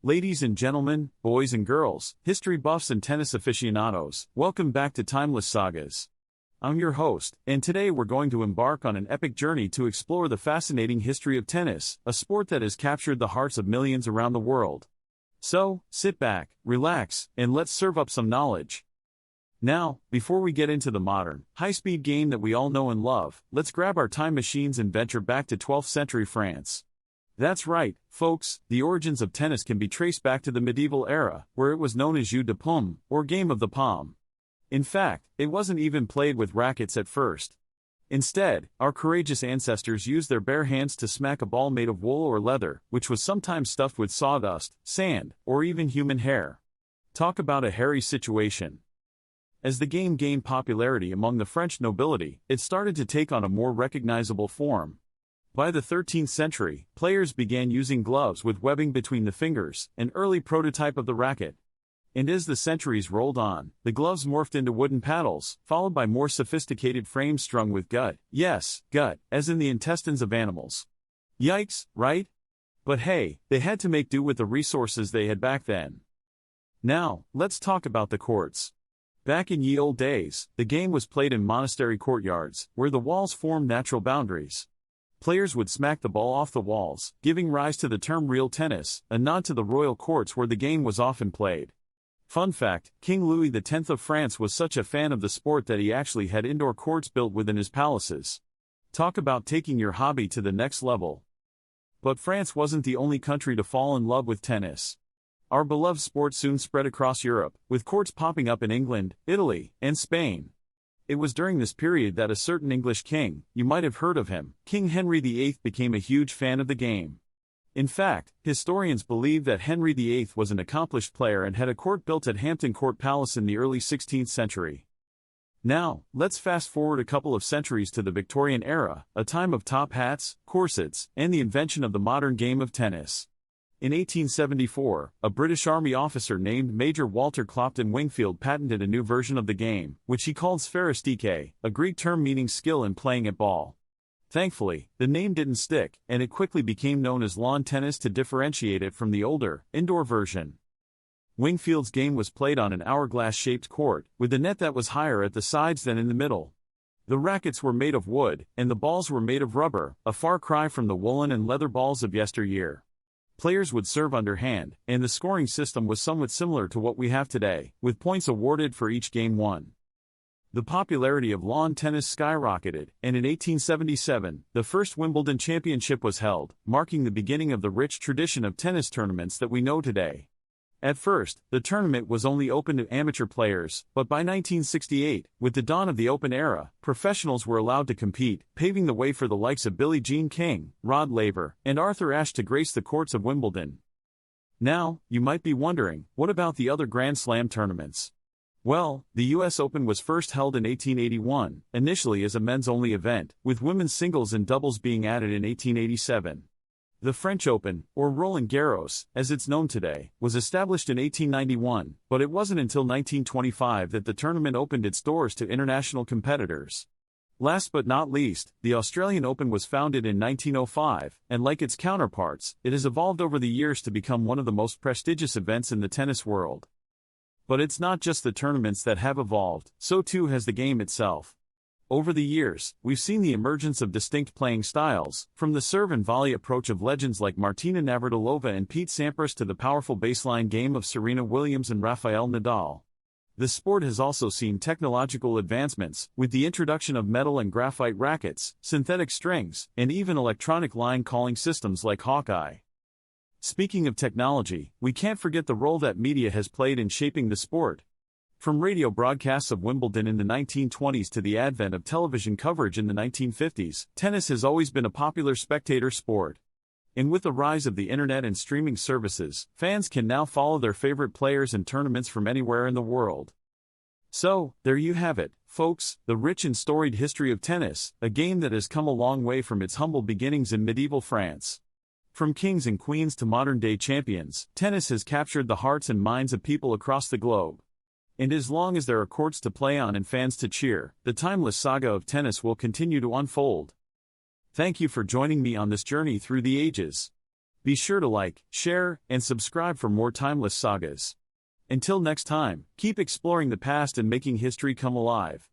Ladies and gentlemen, boys and girls, history buffs and tennis aficionados, welcome back to Timeless Sagas. I'm your host, and today we're going to embark on an epic journey to explore the fascinating history of tennis, a sport that has captured the hearts of millions around the world. So, sit back, relax, and let's serve up some knowledge. Now, before we get into the modern, high-speed game that we all know and love, let's grab our time machines and venture back to 12th century France. That's right, folks, the origins of tennis can be traced back to the medieval era, where it was known as jeu de paume, or game of the palm. In fact, it wasn't even played with rackets at first. Instead, our courageous ancestors used their bare hands to smack a ball made of wool or leather, which was sometimes stuffed with sawdust, sand, or even human hair. Talk about a hairy situation. As the game gained popularity among the French nobility, it started to take on a more recognizable form. By the 13th century, players began using gloves with webbing between the fingers, an early prototype of the racket. And as the centuries rolled on, the gloves morphed into wooden paddles, followed by more sophisticated frames strung with gut, yes, gut, as in the intestines of animals. Yikes, right? But hey, they had to make do with the resources they had back then. Now, let's talk about the courts. Back in ye olde days, the game was played in monastery courtyards, where the walls formed natural boundaries. Players would smack the ball off the walls, giving rise to the term real tennis, a nod to the royal courts where the game was often played. Fun fact, King Louis X of France was such a fan of the sport that he actually had indoor courts built within his palaces. Talk about taking your hobby to the next level. But France wasn't the only country to fall in love with tennis. Our beloved sport soon spread across Europe, with courts popping up in England, Italy, and Spain. It was during this period that a certain English king, you might have heard of him, King Henry VIII, became a huge fan of the game. In fact, historians believe that Henry VIII was an accomplished player and had a court built at Hampton Court Palace in the early 16th century. Now, let's fast forward a couple of centuries to the Victorian era, a time of top hats, corsets, and the invention of the modern game of tennis. In 1874, a British Army officer named Major Walter Clopton Wingfield patented a new version of the game, which he called spheristike, a Greek term meaning skill in playing at ball. Thankfully, the name didn't stick, and it quickly became known as lawn tennis to differentiate it from the older, indoor version. Wingfield's game was played on an hourglass-shaped court, with a net that was higher at the sides than in the middle. The rackets were made of wood, and the balls were made of rubber, a far cry from the woolen and leather balls of yesteryear. Players would serve underhand, and the scoring system was somewhat similar to what we have today, with points awarded for each game won. The popularity of lawn tennis skyrocketed, and in 1877, the first Wimbledon championship was held, marking the beginning of the rich tradition of tennis tournaments that we know today. At first, the tournament was only open to amateur players, but by 1968, with the dawn of the Open era, professionals were allowed to compete, paving the way for the likes of Billie Jean King, Rod Laver, and Arthur Ashe to grace the courts of Wimbledon. Now, you might be wondering, what about the other Grand Slam tournaments? Well, the US Open was first held in 1881, initially as a men's-only event, with women's singles and doubles being added in 1887. The French Open, or Roland Garros, as it's known today, was established in 1891, but it wasn't until 1925 that the tournament opened its doors to international competitors. Last but not least, the Australian Open was founded in 1905, and like its counterparts, it has evolved over the years to become one of the most prestigious events in the tennis world. But it's not just the tournaments that have evolved, so too has the game itself. Over the years, we've seen the emergence of distinct playing styles, from the serve and volley approach of legends like Martina Navratilova and Pete Sampras to the powerful baseline game of Serena Williams and Rafael Nadal. The sport has also seen technological advancements, with the introduction of metal and graphite rackets, synthetic strings, and even electronic line calling systems like Hawkeye. Speaking of technology, we can't forget the role that media has played in shaping the sport. From radio broadcasts of Wimbledon in the 1920s to the advent of television coverage in the 1950s, tennis has always been a popular spectator sport. And with the rise of the internet and streaming services, fans can now follow their favorite players and tournaments from anywhere in the world. So, there you have it, folks, the rich and storied history of tennis, a game that has come a long way from its humble beginnings in medieval France. From kings and queens to modern-day champions, tennis has captured the hearts and minds of people across the globe. And as long as there are courts to play on and fans to cheer, the timeless saga of tennis will continue to unfold. Thank you for joining me on this journey through the ages. Be sure to like, share, and subscribe for more timeless sagas. Until next time, keep exploring the past and making history come alive.